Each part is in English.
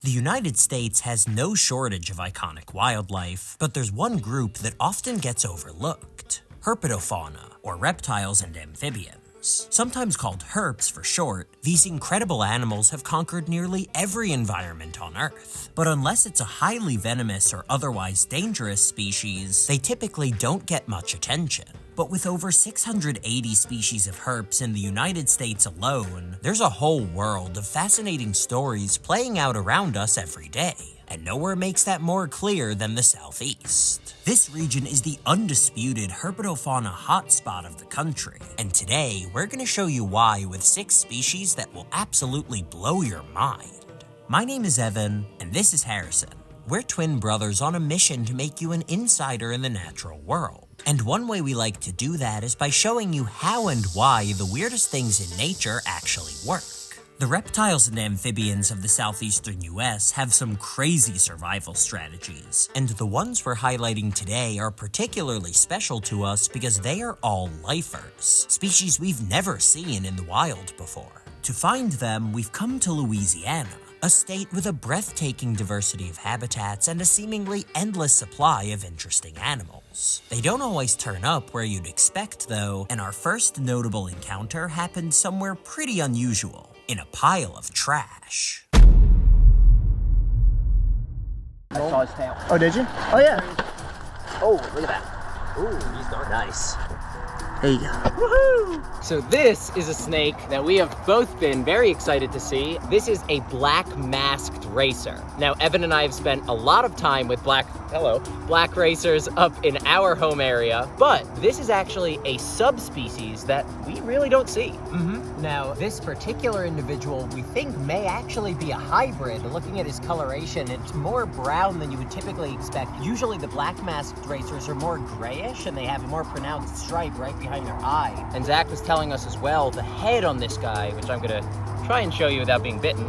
The United States has no shortage of iconic wildlife, but there's one group that often gets overlooked: Herpetofauna, or reptiles and amphibians. Sometimes called herps for short, these incredible animals have conquered nearly every environment on Earth. But unless it's a highly venomous or otherwise dangerous species, they typically don't get much attention. But with over 680 species of herps in the United States alone, there's a whole world of fascinating stories playing out around us every day. And nowhere makes that more clear than the Southeast. This region is the undisputed Herpetofauna hotspot of the country, and today we're going to show you why with 6 species that will absolutely blow your mind. My name is Evan, and this is Harrison. We're twin brothers on a mission to make you an insider in the natural world. And one way we like to do that is by showing you how and why the weirdest things in nature actually work. The reptiles and amphibians of the southeastern US have some crazy survival strategies, and the ones we're highlighting today are particularly special to us because they are all lifers, species we've never seen in the wild before. To find them, we've come to Louisiana, a state with a breathtaking diversity of habitats and a seemingly endless supply of interesting animals. They don't always turn up where you'd expect though, and our first notable encounter happened somewhere pretty unusual. In a pile of trash. I saw his tail. Oh, did you? Oh, yeah. Oh, look at that. Ooh, he's dark. Nice. There you go. Woohoo! So this is a snake that we have both been very excited to see. This is a black masked racer. Now, Evan and I have spent a lot of time with black racers up in our home area, but this is actually a subspecies that we really don't see. Now, this particular individual we think may actually be a hybrid. Looking at his coloration, it's more brown than you would typically expect. Usually the black masked racers are more grayish and they have a more pronounced stripe right behind their eye. And Zach was telling us as well, the head on this guy, which I'm gonna try and show you without being bitten.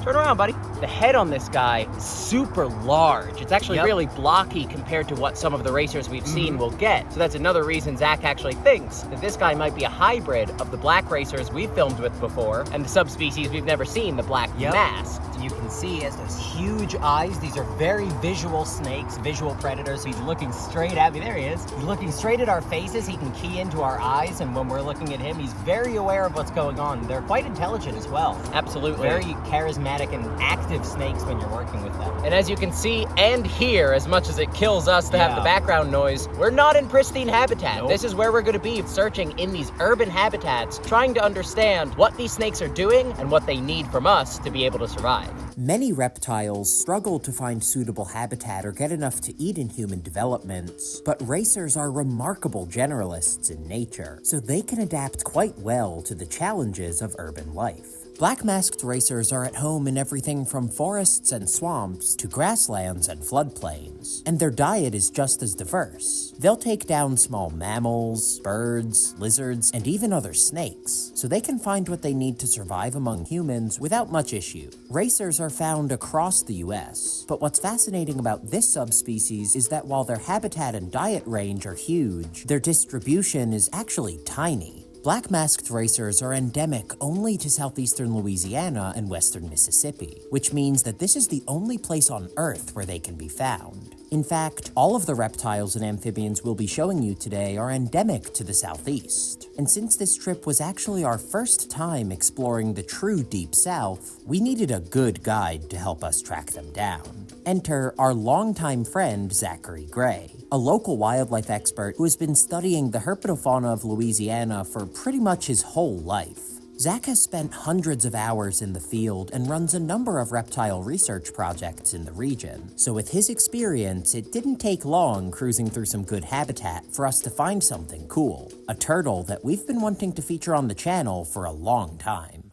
Turn around, buddy. The head on this guy is super large. It's actually really blocky compared to what some of the racers we've seen will get. So that's another reason Zach actually thinks that this guy might be a hybrid of the black racers we've filmed with before and the subspecies we've never seen, the black masked. You can see he has those huge eyes. These are very visual snakes, visual predators. He's looking straight at me. There he is. He's looking straight at our faces. He can key into our eyes, and when we're looking at him, he's very aware of what's going on. They're quite intelligent as well. Absolutely. Very charismatic and active snakes when you're working with them. And as you can see and hear, as much as it kills us to have the background noise, we're not in pristine habitat. Nope. This is where we're going to be searching in these urban habitats, trying to understand what these snakes are doing and what they need from us to be able to survive. Many reptiles struggle to find suitable habitat or get enough to eat in human developments, but racers are remarkable generalists in nature, so they can adapt quite well to the challenges of urban life. Black masked racers are at home in everything from forests and swamps to grasslands and floodplains, and their diet is just as diverse. They'll take down small mammals, birds, lizards, and even other snakes, so they can find what they need to survive among humans without much issue. Racers are found across the US, but what's fascinating about this subspecies is that while their habitat and diet range are huge, their distribution is actually tiny. Black masked racers are endemic only to southeastern Louisiana and western Mississippi, which means that this is the only place on Earth where they can be found. In fact, all of the reptiles and amphibians we'll be showing you today are endemic to the southeast. And since this trip was actually our first time exploring the true Deep South, we needed a good guide to help us track them down. Enter our longtime friend, Zachary Gray, a local wildlife expert who has been studying the herpetofauna of Louisiana for pretty much his whole life. Zach has spent hundreds of hours in the field and runs a number of reptile research projects in the region. So with his experience, it didn't take long cruising through some good habitat for us to find something cool. A turtle that we've been wanting to feature on the channel for a long time.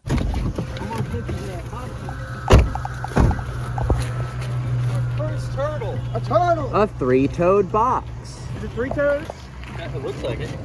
First turtle. A turtle. A 3-toed box. Is it 3 toes? It looks like it.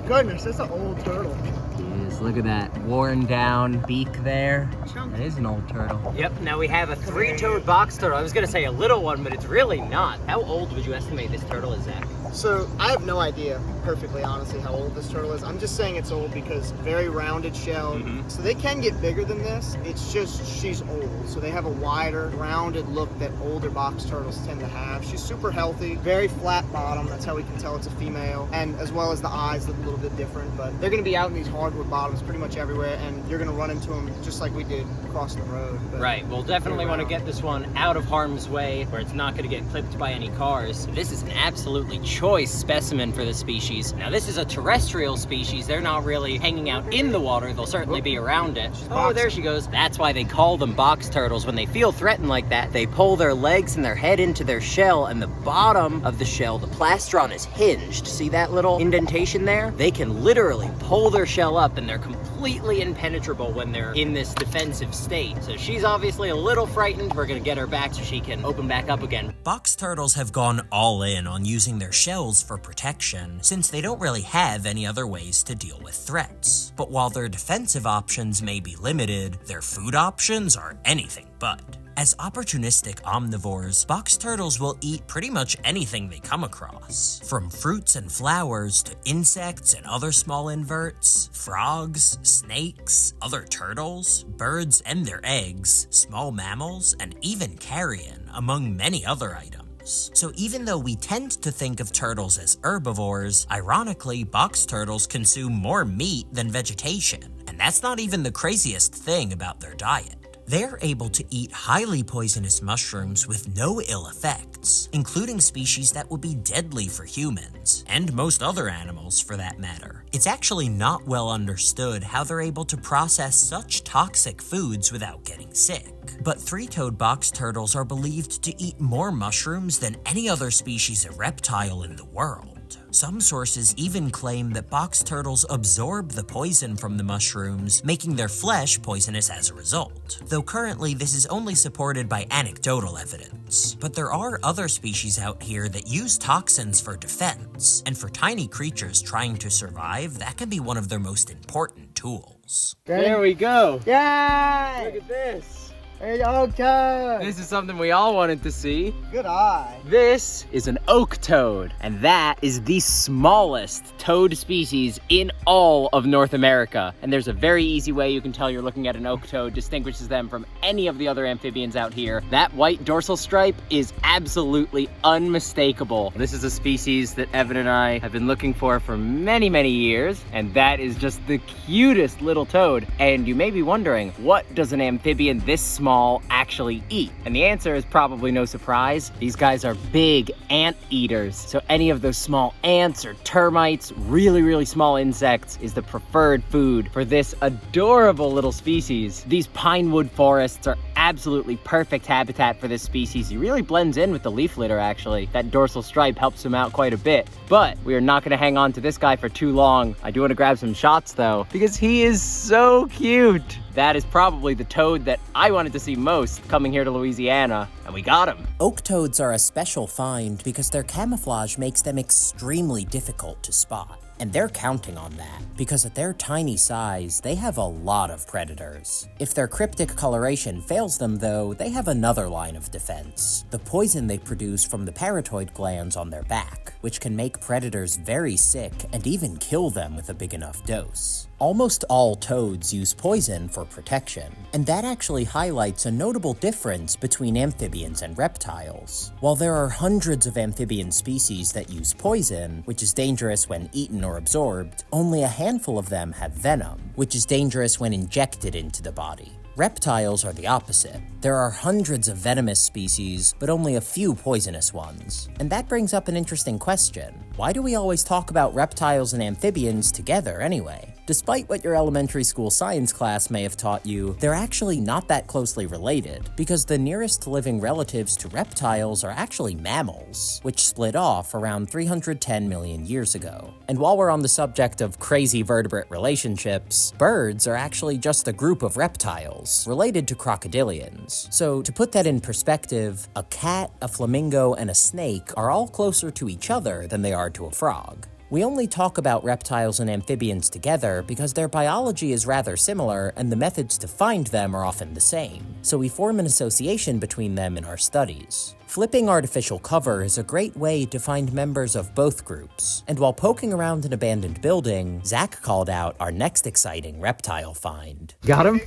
Goodness, that's an old turtle. Yes, look at that worn down beak there. That is an old turtle. Yep, now we have a 3-toed box turtle. I was gonna say a little one, but it's really not. How old would you estimate this turtle is, Zach? So I have no idea, perfectly honestly, how old this turtle is. I'm just saying it's old because very rounded shell. So they can get bigger than this. It's just she's old. So they have a wider, rounded look that older box turtles tend to have. She's super healthy, very flat bottom. That's how we can tell it's a female. And as well as the eyes look a little bit different. But they're going to be out in these hardwood bottoms pretty much everywhere. And you're going to run into them just like we did across the road. But right, we'll definitely want to get this one out of harm's way where it's not going to get clipped by any cars. This is an absolutely choice specimen for the species. Now this is a terrestrial species. They're not really hanging out in the water. They'll certainly be around it. Oh, there she goes. That's why they call them box turtles. When they feel threatened like that, they pull their legs and their head into their shell, and the bottom of the shell, the plastron, is hinged. See that little indentation there? They can literally pull their shell up, and they're completely impenetrable when they're in this defensive state. So she's obviously a little frightened. We're gonna get her back so she can open back up again. Box turtles have gone all in on using their shells for protection, since they don't really have any other ways to deal with threats. But while their defensive options may be limited, their food options are anything but. As opportunistic omnivores, box turtles will eat pretty much anything they come across. From fruits and flowers to insects and other small inverts, frogs, snakes, other turtles, birds and their eggs, small mammals, and even carrion, among many other items. So even though we tend to think of turtles as herbivores, ironically, box turtles consume more meat than vegetation. And that's not even the craziest thing about their diet. They're able to eat highly poisonous mushrooms with no ill effects, including species that would be deadly for humans, and most other animals for that matter. It's actually not well understood how they're able to process such toxic foods without getting sick. But three-toed box turtles are believed to eat more mushrooms than any other species of reptile in the world. Some sources even claim that box turtles absorb the poison from the mushrooms, making their flesh poisonous as a result. Though currently this is only supported by anecdotal evidence. But there are other species out here that use toxins for defense, and for tiny creatures trying to survive, that can be one of their most important tools. There we go. Yay! Look at this. Hey, okay. This is something we all wanted to see. Good eye. This is an oak toad, and that is the smallest toad species in all of North America. And there's a very easy way you can tell you're looking at an oak toad, distinguishes them from any of the other amphibians out here. That white dorsal stripe is absolutely unmistakable. This is a species that Evan and I have been looking for many, many years, and that is just the cutest little toad. And you may be wondering, what does an amphibian this small actually eat? And the answer is probably no surprise. These guys are big ant eaters. So any of those small ants or termites, really small insects, is the preferred food for this adorable little species. These pine wood forests are absolutely perfect habitat for this species. He really blends in with the leaf litter, actually. That dorsal stripe helps him out quite a bit. But we are not going to hang on to this guy for too long. I do want to grab some shots though, because he is so cute. That is probably the toad that I wanted to see most coming here to Louisiana, and we got him. Oak toads are a special find because their camouflage makes them extremely difficult to spot. And they're counting on that, because at their tiny size, they have a lot of predators. If their cryptic coloration fails them though, they have another line of defense: the poison they produce from the parotoid glands on their back, which can make predators very sick and even kill them with a big enough dose. Almost all toads use poison for protection, and that actually highlights a notable difference between amphibians and reptiles. While there are hundreds of amphibian species that use poison, which is dangerous when eaten or absorbed, only a handful of them have venom, which is dangerous when injected into the body. Reptiles are the opposite. There are hundreds of venomous species, but only a few poisonous ones. And that brings up an interesting question. Why do we always talk about reptiles and amphibians together anyway? Despite what your elementary school science class may have taught you, they're actually not that closely related, because the nearest living relatives to reptiles are actually mammals, which split off around 310 million years ago. And while we're on the subject of crazy vertebrate relationships, birds are actually just a group of reptiles, related to crocodilians. So to put that in perspective, a cat, a flamingo, and a snake are all closer to each other than they are to a frog. We only talk about reptiles and amphibians together because their biology is rather similar and the methods to find them are often the same, so we form an association between them in our studies. Flipping artificial cover is a great way to find members of both groups, and while poking around an abandoned building, Zach called out our next exciting reptile find. Got him?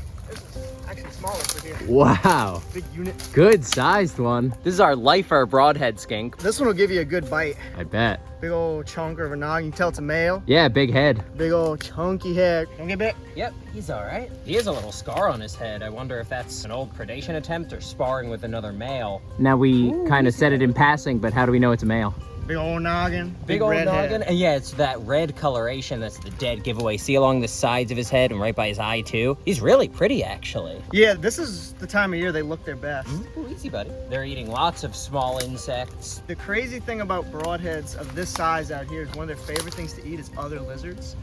Actually smaller for here. Wow. Big unit. Good sized one. This is our lifer broadhead skink. This one will give you a good bite. I bet. Big old chunker of a noggin. You can tell it's a male. Yeah, big head. Big old chunky head. Don't get bit. Yep, he's all right. He has a little scar on his head. I wonder if that's an old predation attempt or sparring with another male. Now we kind of said it in passing, but how do we know it's a male? Big old noggin. Big old red noggin. head. And yeah, it's that red coloration that's the dead giveaway. See along the sides of his head and right by his eye too? He's really pretty actually. Yeah, this is the time of year they look their best. Ooh, easy buddy. They're eating lots of small insects. The crazy thing about broadheads of this size out here is one of their favorite things to eat is other lizards.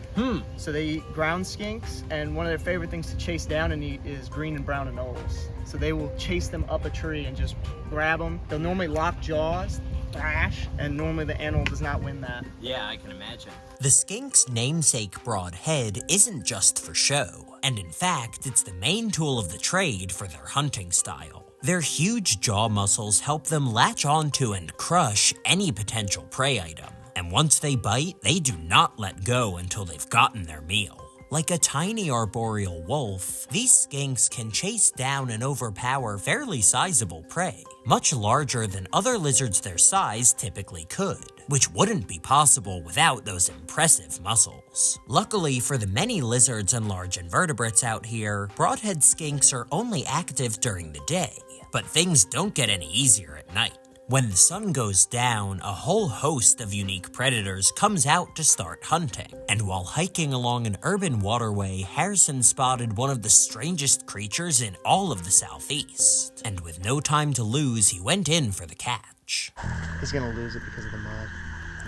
So they eat ground skinks, and one of their favorite things to chase down and eat is green and brown anoles. So they will chase them up a tree and just grab them. They'll normally lock jaws, thrash, and normally the animal does not win that. Yeah, I can imagine. The skink's namesake broad head isn't just for show, and in fact, it's the main tool of the trade for their hunting style. Their huge jaw muscles help them latch onto and crush any potential prey item, and once they bite, they do not let go until they've gotten their meal. Like a tiny arboreal wolf, these skinks can chase down and overpower fairly sizable prey, much larger than other lizards their size typically could, which wouldn't be possible without those impressive muscles. Luckily for the many lizards and large invertebrates out here, broadhead skinks are only active during the day, but things don't get any easier at night. When the sun goes down, a whole host of unique predators comes out to start hunting. And while hiking along an urban waterway, Harrison spotted one of the strangest creatures in all of the southeast. And with no time to lose, he went in for the catch. He's gonna lose it because of the mud.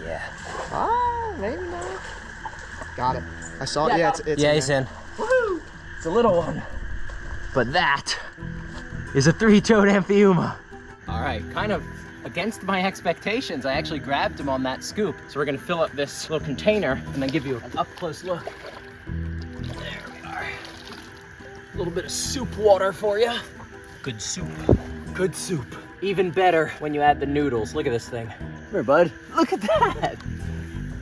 Yeah. Ah, maybe not. Got it. I saw it. Yeah, it's Yeah, he's in. Woohoo! It's a little one. But that is a three-toed amphiuma. All right, kind of against my expectations, I actually grabbed him on that scoop. So we're gonna fill up this little container and then give you an up-close look. There we are. A little bit of soup water for you. Good soup. Good soup. Even better when you add the noodles. Look at this thing. Come here, bud. Look at that.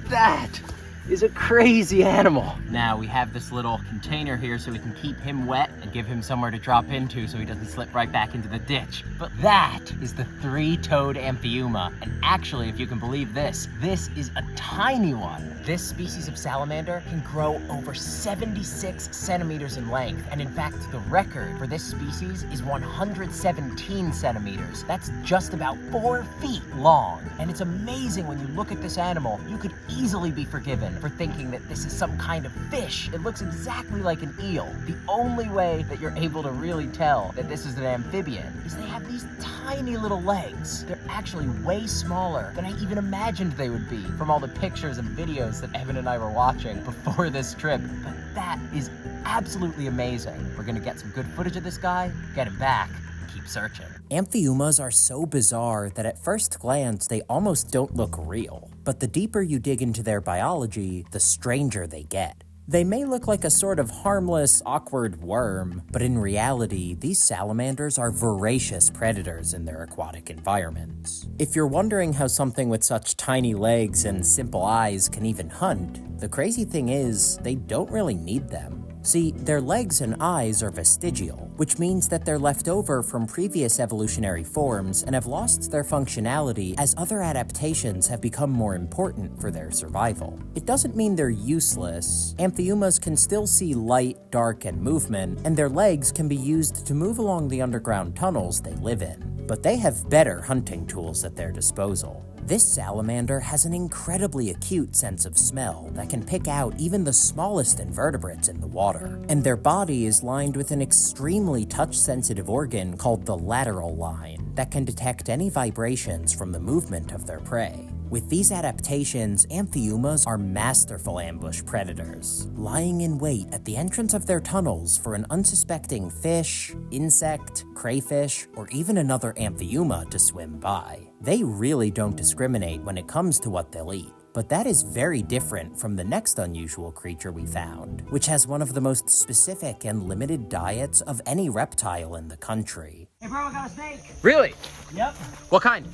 That is a crazy animal. Now we have this little container here so we can keep him wet and give him somewhere to drop into so he doesn't slip right back into the ditch. But that is the three-toed amphiuma. And actually, if you can believe this is a tiny one. This species of salamander can grow over 76 centimeters in length. And in fact, the record for this species is 117 centimeters. That's just about 4 feet long. And it's amazing when you look at this animal, you could easily be forgiven for thinking that this is some kind of fish. It looks exactly like an eel. The only way that you're able to really tell that this is an amphibian is they have these tiny little legs. They're actually way smaller than I even imagined they would be from all the pictures and videos that Evan and I were watching before this trip. But that is absolutely amazing. We're gonna get some good footage of this guy, get him back, and keep searching. Amphiumas are so bizarre that at first glance they almost don't look real, but the deeper you dig into their biology, the stranger they get. They may look like a sort of harmless, awkward worm, but in reality, these salamanders are voracious predators in their aquatic environments. If you're wondering how something with such tiny legs and simple eyes can even hunt, the crazy thing is, they don't really need them. See, their legs and eyes are vestigial, which means that they're left over from previous evolutionary forms and have lost their functionality as other adaptations have become more important for their survival. It doesn't mean they're useless. Amphiumas can still see light, dark, and movement, and their legs can be used to move along the underground tunnels they live in. But they have better hunting tools at their disposal. This salamander has an incredibly acute sense of smell that can pick out even the smallest invertebrates in the water. And their body is lined with an extremely touch-sensitive organ called the lateral line that can detect any vibrations from the movement of their prey. With these adaptations, amphiumas are masterful ambush predators, lying in wait at the entrance of their tunnels for an unsuspecting fish, insect, crayfish, or even another amphiuma to swim by. They really don't discriminate when it comes to what they'll eat. But that is very different from the next unusual creature we found, which has one of the most specific and limited diets of any reptile in the country. Hey bro, I got a snake. Really? Yep. What kind?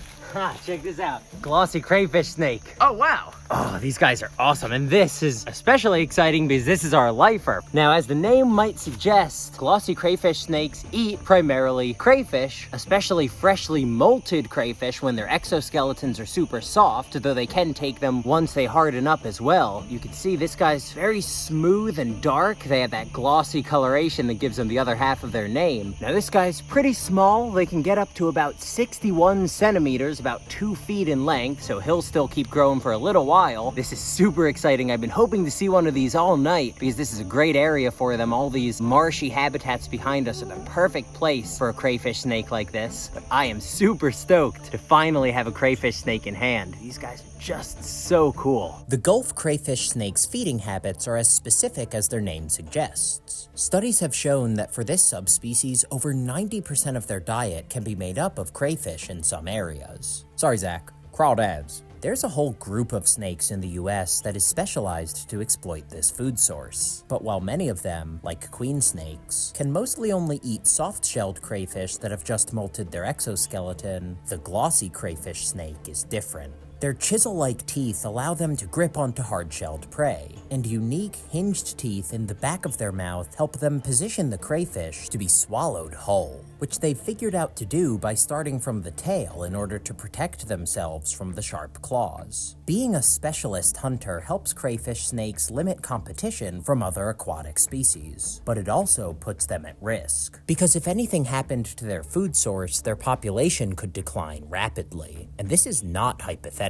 Check this out. Glossy crayfish snake. Oh, wow. Oh, these guys are awesome, and this is especially exciting because this is our lifer. Now, as the name might suggest, glossy crayfish snakes eat primarily crayfish, especially freshly molted crayfish when their exoskeletons are super soft, though they can take them once they harden up as well. You can see this guy's very smooth and dark. They have that glossy coloration that gives them the other half of their name. Now, this guy's pretty small. They can get up to about 61 centimeters, about 2 feet in length, so he'll still keep growing for a little while. This is super exciting. I've been hoping to see one of these all night because this is a great area for them. All these marshy habitats behind us are the perfect place for a crayfish snake like this. But I am super stoked to finally have a crayfish snake in hand. These guys are just so cool. The Gulf crayfish snake's feeding habits are as specific as their name suggests. Studies have shown that for this subspecies, over 90% of their diet can be made up of crayfish in some areas. Sorry, Zach. Crawdads. There's a whole group of snakes in the US that is specialized to exploit this food source. But while many of them, like queen snakes, can mostly only eat soft-shelled crayfish that have just molted their exoskeleton, the glossy crayfish snake is different. Their chisel-like teeth allow them to grip onto hard-shelled prey, and unique, hinged teeth in the back of their mouth help them position the crayfish to be swallowed whole, which they've figured out to do by starting from the tail in order to protect themselves from the sharp claws. Being a specialist hunter helps crayfish snakes limit competition from other aquatic species, but it also puts them at risk, because if anything happened to their food source, their population could decline rapidly, and this is not hypothetical.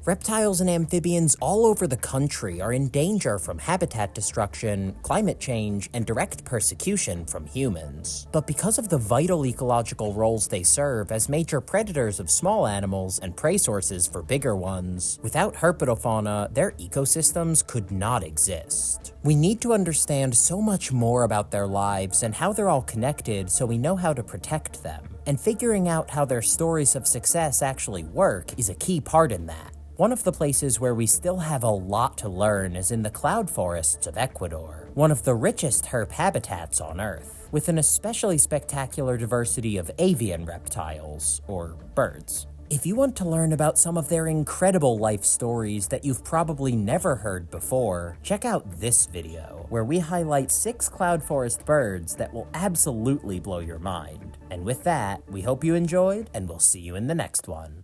Reptiles and amphibians all over the country are in danger from habitat destruction, climate change, and direct persecution from humans. But because of the vital ecological roles they serve as major predators of small animals and prey sources for bigger ones, without herpetofauna, their ecosystems could not exist. We need to understand so much more about their lives and how they're all connected so we know how to protect them. And figuring out how their stories of success actually work is a key part in that. One of the places where we still have a lot to learn is in the cloud forests of Ecuador, one of the richest herp habitats on Earth, with an especially spectacular diversity of avian reptiles, or birds. If you want to learn about some of their incredible life stories that you've probably never heard before, check out this video, where we highlight 6 cloud forest birds that will absolutely blow your mind. And with that, we hope you enjoyed, and we'll see you in the next one.